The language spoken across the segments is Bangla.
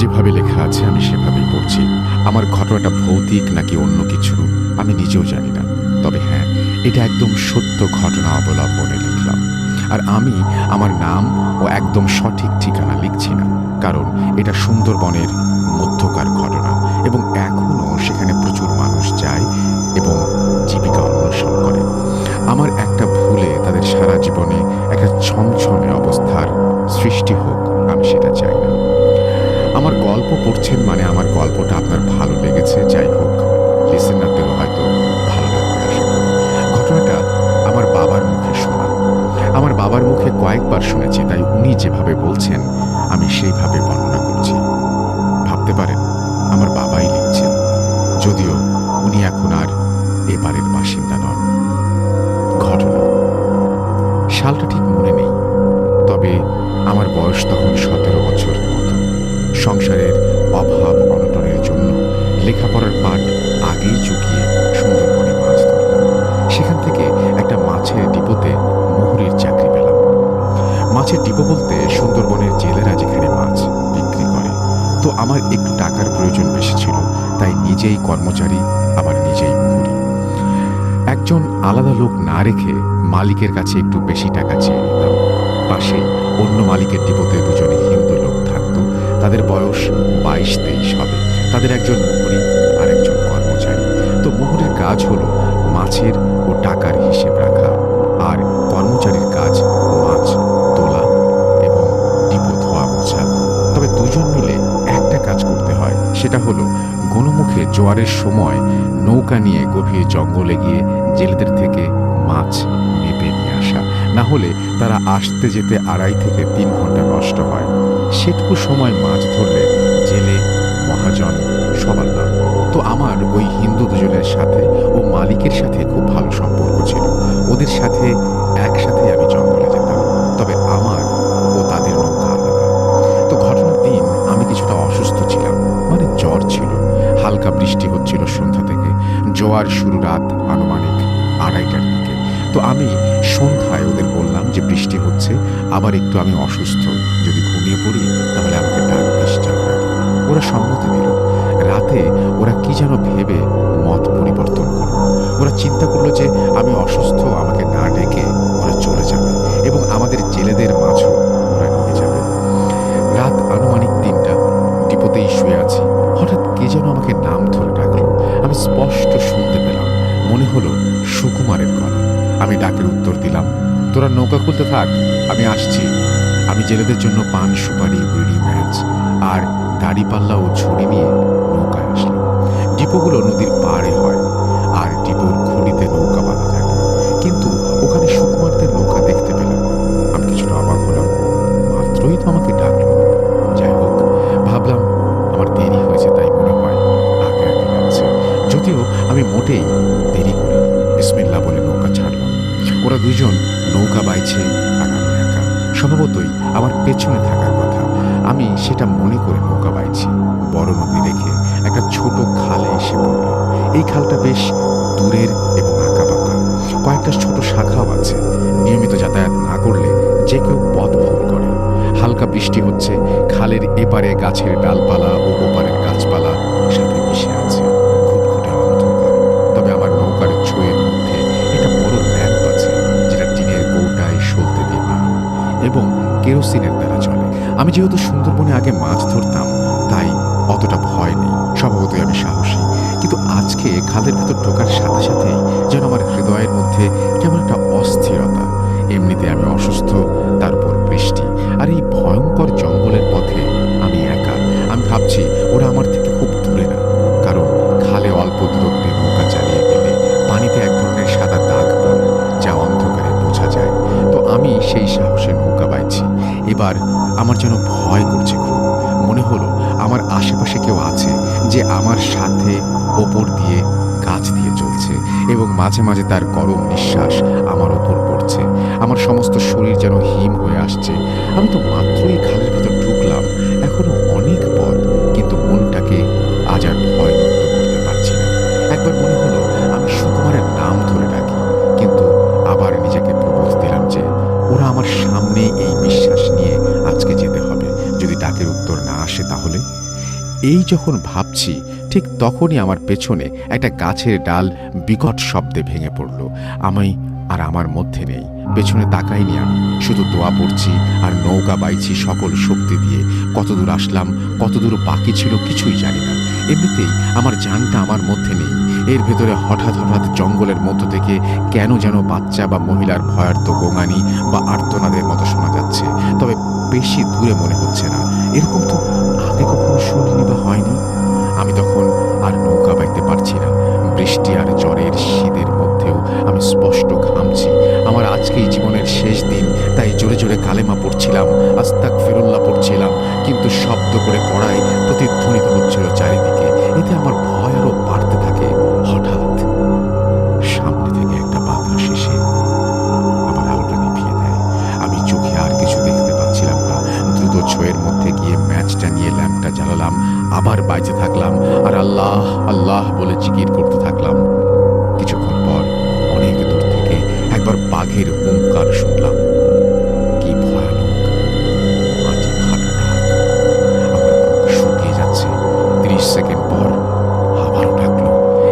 যেভাবে লেখা আছে আমি সেভাবেই পড়ছি। আমার ঘটনাটা ভৌতিক নাকি অন্য কিছু আমি নিজেও জানি না। তবে হ্যাঁ, এটা একদম সত্য ঘটনা অবলম্বনে লিখলাম। আর আমি আমার নাম ও একদম সঠিক ঠিকানা লিখছি না, কারণ এটা সুন্দরবনের মধ্যকার ঘটনা এবং এখনও সেখানে প্রচুর মানুষ যায় এবং জীবিকা অন্বেষণ করে। আমার একটা ভুলে তাদের সারা জীবনে একটা ছমছমে অবস্থার সৃষ্টি হোক, আমি সেটা চাই না। আমার গল্প পড়ছেন মানে আমার গল্পটা আপনার ভালো লেগেছে, যাই হোক লিসেনারদেরও হয়তো ভালো লাগবে আশা করি। ঘটনাটা আমার বাবার মুখে শোনা। আমার বাবার মুখে কয়েকবার শুনেছি, তাই উনি যেভাবে বলছেন আমি সেইভাবে বর্ণনা করছি। ভাবতে পারেন আমার বাবাই লিখছেন, যদিও উনি এখন আর এবারের বাসিন্দা নন। ঘটনা সালটা ঠিক মনে নেই, তবে আমার বয়স তখন 17 বছরের মতো। সংসারের অভাব অনটনের জন্য লেখাপড়ার পাঠ আগেই চুকিয়ে সুন্দরবনে মাছ ধরতাম। সেখান থেকে একটা মাছের ডিপোতে মুহুরির চাকরি পেলাম। মাছের ডিপো বলতে সুন্দরবনের জেলেরা যেখানে মাছ বিক্রি করে। তো আমার একটু টাকার প্রয়োজন বেশি ছিল, তাই নিজেই কর্মচারী, আবার নিজেই মুহুরি। একজন আলাদা লোক না রেখে মালিকের কাছে একটু বেশি টাকা চেয়ে নিতাম। পাশেই অন্য মালিকের ডিপোতে দুজনে হিন্দু লোক থাকতো। তাদের বয়স 22-23 হবে। তাদের একজন মুহুরি আর একজন কর্মচারী। তো মুহুরির কাজ হলো মাছের ও টাকার হিসেব রাখা, আর কর্মচারীর কাজ মাছ তোলা এবং ডিপো ধোয়া মোছা। তবে দুজন মিলে একটা কাজ করতে হয়, সেটা হলো গণমুখে জোয়ারের সময় নৌকা নিয়ে গভীর জঙ্গলে গিয়ে জেলেদের থেকে মাছ মেপে নিয়ে আসা। না হলে তারা আসতে যেতে 2.5 থেকে 3 ঘন্টা নষ্ট হয়। সেটুকু সময় মাছ ধরলে জেলে মহাজন সবার লাভ। তো আমার ওই হিন্দু দুজনের সাথে ও মালিকের সাথে খুব ভালো সম্পর্ক ছিল। ওদের সাথে একসাথে আমি জঙ্গলে যেতাম, তবে আমার ও তাদের নৌকা আলাদা। তো ঘটনার দিন আমি কিছুটা অসুস্থ ছিলাম, মানে জ্বর ছিল। হালকা বৃষ্টি হচ্ছিল সন্ধ্যা থেকে। জোয়ার শুরু রাত আনুমানিক 2:30টার দিকে। তো আমি সন্ধ্যায় ওদের বললাম যে বৃষ্টি হচ্ছে, আবার একটু আমি অসুস্থ, যদি ঘুমিয়ে পড়ি তাহলে আমাকে ডাক দিস যাওয়ার আগে। ওরা সম্মতি দিল। রাতে ওরা কি যেন ভেবে মত পরিবর্তন করলো। ওরা চিন্তা করলো যে আমি অসুস্থ, আমাকে না ডেকে ওরা চলে যাবে এবং আমাদের জেলেদের মাছও ওরা নিয়ে যাবে। রাত আনুমানিক 3টা, ডিপোতেই শুয়ে আছি। হঠাৎ কে যেন আমাকে নাম ধরে ডাকলো। আমি স্পষ্ট শুনতে পেলাম, মনে হলো সুকুমারের গলা। আমি ডাকের উত্তর দিলাম, তোরা নৌকা খুলতে থাক, আমি আসছি। আমি জেলেদের জন্য পান সুপারি, বিড়ি, ম্যাচ আর দাড়িপাল্লা ও ছুরি নিয়ে নৌকায় আসলাম। ডিপোগুলো নদীর পাড়ে হয় আর ডিপোর খুঁড়িতে নৌকা বাঁধা থাকে, কিন্তু ওখানে সুকুমারদের নৌকা দেখতে পেলাম না। আমি কিছুটা অবাক হলাম, মাত্রই তো আমাকে ডাকলো। যাই হোক, ভাবলাম আমার দেরি হয়েছে, তাই মনে হয় আগে আগে যাচ্ছে। যদিও আমি মোটেই দেরি করিনি। বিসমিল্লাহ বলে নৌকা ছাড়লাম। ওরা দুজন নৌকা বাইছে আর আমি একা। স্বভাবতই আমার পেছনে থাকার কথা, আমি সেটা মনে করে নৌকা বাইছি। বড় নদী রেখে একটা ছোট খালে এসে পড়লাম। এই খালটা বেশ দূরের এবং আঁকাবাঁকা, কয়েকটা ছোট শাখাও আছে। নিয়মিত যাতায়াত না করলে যে কেউ পথ ভুল করে। হালকা বৃষ্টি হচ্ছে, খালের এপারে গাছের ডালপালা ও ওপারের গাছপালা সাথে মিশে আছে। ঘুটঘুটে অন্ধকার, তবে আমার নৌকার ছুঁয়ের মধ্যে একটা বড় ল্যাম্প আছে, যেটা টিনের কৌটায় সলতে দিয়ে বানানো এবং কেরোসিনের দ্বারা চলে। আমি যেহেতু সুন্দরবনে আগে মাছ ধরতাম, তাই অতটা ভয় নেই। স্বভাবতই আমি সাহসী, কিন্তু আজকে খালের ভেতর ঢোকার সাথে সাথেই যেন আমার হৃদয়ের মধ্যে কেমন একটা অস্থিরতা। এমনিতে আমি অসুস্থ, তার উপর বৃষ্টি, আর এই ভয়ঙ্কর জঙ্গলের পথে আমি একা। আমি ভাবছি ওরা আমার থেকে খুব দূরে না, কারণ খালে অল্প দূরত্বে নৌকা চালিয়ে গেলে পানিতে এক ধরনের সাদা দাগ পড়ে, যা অন্ধকারে বোঝা যায়। তো আমি সেই সাহসে নৌকা বাইছি। এবার আমার যেন ভয় করছে খুব। মনে হলো আমার আশেপাশে কেউ আছে, যে আমার সাথে ওপর দিয়ে গাছ দিয়ে চলছে এবং মাঝে মাঝে তার গরম নিঃশ্বাস আমার ওপর পড়ছে। আমার সমস্ত শরীর যেন হিম হয়ে আসছে। আমি তো মাত্রই খালের ভেতর ঢুকলাম, এখনো অনেক পথ, কিন্তু মনটাকে আজ আর ভয় মুক্ত করতে পারছি না। একবার মনে হলো আমি সুকুমারের নাম ধরে ডাকি, কিন্তু আবার নিজেকে প্রবোধ দিলাম যে ওরা আমার সামনে এই বিশ্বাস নিয়ে আজকে যেতে হবে। যদি ডাকের উত্তর না আসে তাহলে এই যখন ভাবছি ঠিক তখনই আমার পেছনে একটা গাছের ডাল বিকট শব্দে ভেঙে পড়ল। আমি আর আমার মধ্যে নেই, পেছনে তাকাইনি, আমি শুধু দোয়া পড়ছি আর নৌকা বাইছি সকল শক্তি দিয়ে। কতদূর আসলাম, কতদূর বাকি ছিল কিছুই জানি না। এমনিতেই আমার জানটা আমার মধ্যে নেই। এর ভেতরে হঠাৎ হঠাৎ জঙ্গলের মধ্য থেকে কেন যেন বাচ্চা বা মহিলার ভয়ার্ত গোঙানি বা আর্তনাদের মতো শোনা যাচ্ছে, তবে বেশি দূরে মনে হচ্ছে না। এরকম তো আগে কখনো শুনিনি বা হয়নি। আমি তখন আর নৌকা বাইতে পারছি না। বৃষ্টি আর জ্বরের শীতের মধ্যেও আমি স্পষ্ট ঘামছি। আমার আজকেই জীবনের শেষ দিন, তাই জোরে জোরে কালেমা পড়ছিলাম, আস্তাগফিরুল্লাহ পড়ছিলাম, কিন্তু শব্দ করে পড়ায় প্রতিধ্বনিত হচ্ছিল চারিদিকে। এতে আমার ভয় আরো বাড়তে থাকে। হঠাৎ সামনে থেকে একটা বাতাস এসে আমার আলোটা নিভিয়ে দেয়। আমি চোখে আর কিছু দেখতে পাচ্ছিলাম না। দ্রুত ছোঁয়ের মধ্যে গিয়ে ম্যাচটা নিয়ে ল্যাম্পটা জ্বালালাম, আবার বাইতে থাকলাম আর আল্লাহ আল্লাহ বলে জিকির করতে থাকলাম। কিছুক্ষণ পর অনেক দূর থেকে একবার বাঘের হুঙ্কার শুনলাম। কি ভয়ানক! মাটি ফাটা ডাক। আমার বুক শুকিয়ে যাচ্ছে। 30 সেকেন্ড পর আবারও ডাকলো।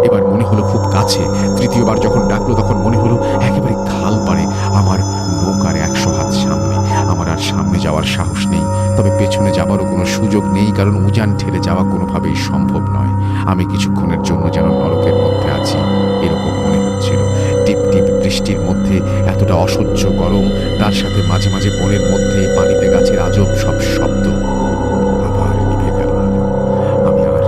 এবার মনে হলো খুব কাছে। তৃতীয়বার যখন ডাকলো তখন মনে হলো একেবারে খাল পাড়ে, আমার নৌকার 100 হাত সামনে। আমার আর সামনে যাওয়ার সাহস নেই, তবে পেছনে যাবারও কোনো সুযোগ নেই, কারণ উজান ঠেলে যাওয়া কোনোভাবেই সম্ভব নয়। আমি কিছুক্ষণের জন্য যেন নরকের মধ্যে আছি, এরকম মনে হচ্ছিল। টিপ টিপ বৃষ্টির মধ্যে এতটা অসহ্য গরম, তার সাথে মাঝে মাঝে বনের মধ্যে পানিতে গাছের আজব সব শব্দ। আবার নিভে গেল আলো। আমি আর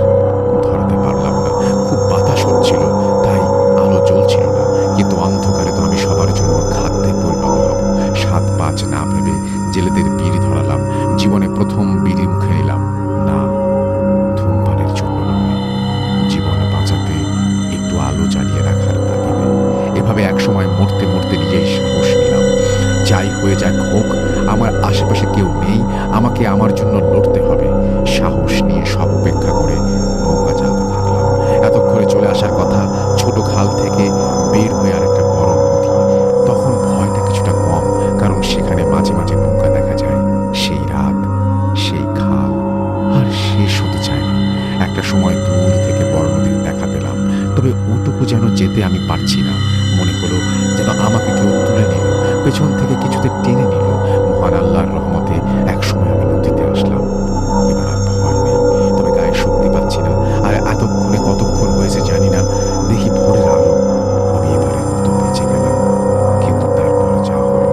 ধরাতে পারলাম না। খুব বাতাস হচ্ছিল, তাই আলো জ্বলছিল না, কিন্তু অন্ধকারে তো আমি সবার জন্য খাদ্যে পরিণত হব। 7-5 না ভেবে জেলেদের বিড়ি ধরালাম। জীবনে প্রথম বিড়ি মুখে নিলাম। না, ধূমপানের জন্য নয়, জীবন বাঁচাতে একটু আলো জ্বালিয়ে রাখার তাগিদে। এভাবে একসময় মরতে মরতে নিজেই সাহস নিলাম। যাই হয়ে যাক হোক, আমার আশেপাশে কেউ নেই, আমাকে আমার জন্য লড়তে হবে। সাহস নিয়ে সব উপেক্ষা করে নৌকা চালাতে থাকলাম। এতক্ষণে চলে আসার কথা ছোট খাল থেকে বের হয়ে আর একটা বড় নদী। তখন ভয়টা কিছুটা কম, কারণ সেখানে মাঝে মাঝে নৌকা দেখা যায়। সেই রাত, সেই খাল আর শেষ হতে চায় না। একটা সময় দূর থেকে বড় নদীর দেখা পেলাম, তবে ওটুকু যেন যেতে আমি পারছি না। মনে হলো যেন আমাকে কেউ তুলে নিল, পেছন থেকে কিছুতে টেনে নিল। মহান আল্লাহর রহমতে একসময় আমি নদীতে আসলাম। এবার আর ভয় নেই, তবে গায়ে শক্তি পাচ্ছি না। আর এতক্ষণে কতক্ষণ হয়েছে জানি না। দেখি ভোরের আলো। আমি এবারের মতো বেঁচে গেলাম, কিন্তু তারপরে যা হলো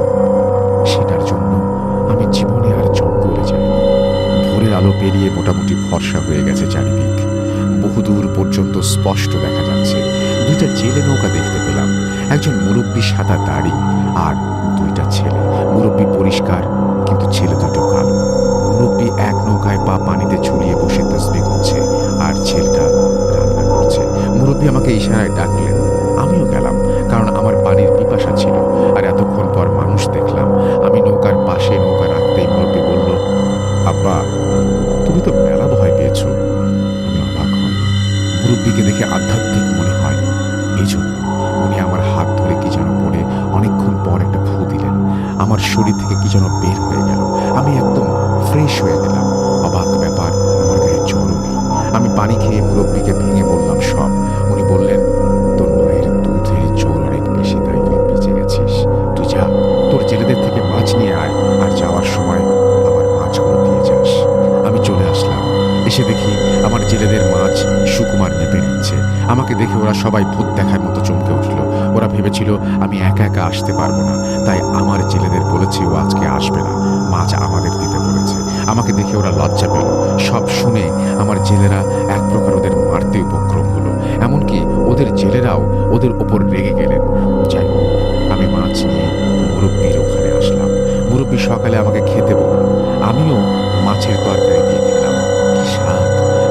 সেটার জন্য আমি জীবনে আর জঙ্গলে যাইনি। ভোরের আলো পেরিয়ে মোটামুটি ফর্সা হয়ে গেছে চারিদিক। বহুদূর পর্যন্ত স্পষ্ট দেখা যাচ্ছে। 2টা জেলে নৌকা দেখতে পেলাম। একজন মুরব্বী সাদা দাড়ি আর 2টা ছেলে। মুরব্বী পরিষ্কার, কিন্তু ছেলে দুটো কালো। মুরব্বী এক নৌকায় পা পানিতে ঝুলিয়ে বসে তসবিহ করছে, আর ছেলেটা রান্না করছে। মুরব্বী আমাকে ইশারায় ডাকলেন, আমিও গেলাম, কারণ আমার পানির পিপাসা ছিল। আর এতক্ষণ পর মানুষ দেখলাম। আমি নৌকার পাশে নৌকা রাখতেই মুরব্বী বলল, আব্বা, তুমি তো মেলা ভয় পেয়েছো। আমি অবাক হই। মুরব্বীকে দেখে আধ্যাত্মিক মনে হয়নি, এই জন্য উনি আমার হাত ধরে কি যেন বলে অনেকক্ষণ পর একটা ফু দিলেন। আমার শরীর থেকে কি যেন বের হয়ে গেল। আমি একদম ফ্রেশ হয়ে গেলাম। অবাক ব্যাপার, আমার গায়ে জ্বরও নেই। আমি পানি খেয়ে মুরব্বীকে ভেঙে বললাম সব। উনি বললেন, তোর মায়ের দুধের জোর অনেক বেশি, তাই তুই বেঁচে গেছিস। তুই যা, তোর জেলেদের থেকে মাছ নিয়ে আয়, আর যাওয়ার সময় আমার মাছগুলো দিয়ে যাস। আমি চলে আসলাম। এসে দেখি আমার জেলেদের মাছ সুকুমার মেপে নিচ্ছে। আমাকে দেখে ওরা সবাই ভূত দেখার মতো চমকে উঠল। ওরা ভেবেছিল আমি একা একা আসতে পারবো না, তাই আমার জেলেদের বলেছি ও আজকে আসবে না, মাছ আমাদের দিতে বলেছে। আমাকে দেখে ওরা লজ্জা পেল। সব শুনে আমার জেলেরা এক প্রকার ওদের মারতে উপক্রম হলো। এমনকি ওদের জেলেরাও ওদের ওপর রেগে গেলেন। যাই হোক, আমি মাছ নিয়ে মুরব্বীর ওখানে আসলাম। মুরব্বী সকালে আমাকে খেতে বলল। আমিও মাছের তরকারি দিয়ে খেলাম। কি স্বাদ!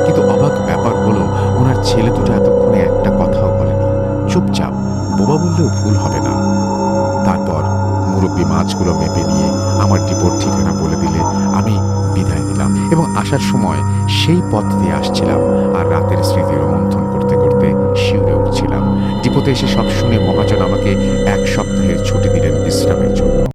কিন্তু অবাক ব্যাপার হলো, ওনার ছেলে দুটো এতক্ষণে একটা কথাও বলেনি, চুপচাপ। বোবা বললেও ভুল হবে না। তারপর মুরব্বী মাছগুলো মেপে নিয়ে আমার ডিপোর ঠিকানা বলে দিলে আমি বিদায় নিলাম, এবং আসার সময় সেই পথ দিয়ে আসছিলাম। আর রাতের স্মৃতি রোমন্থন করতে করতে শিউরে উঠছিলাম। ডিপোতে এসে সব শুনে মহাজন আমাকে 1 সপ্তাহের ছুটি দিলেন বিশ্রামের জন্য।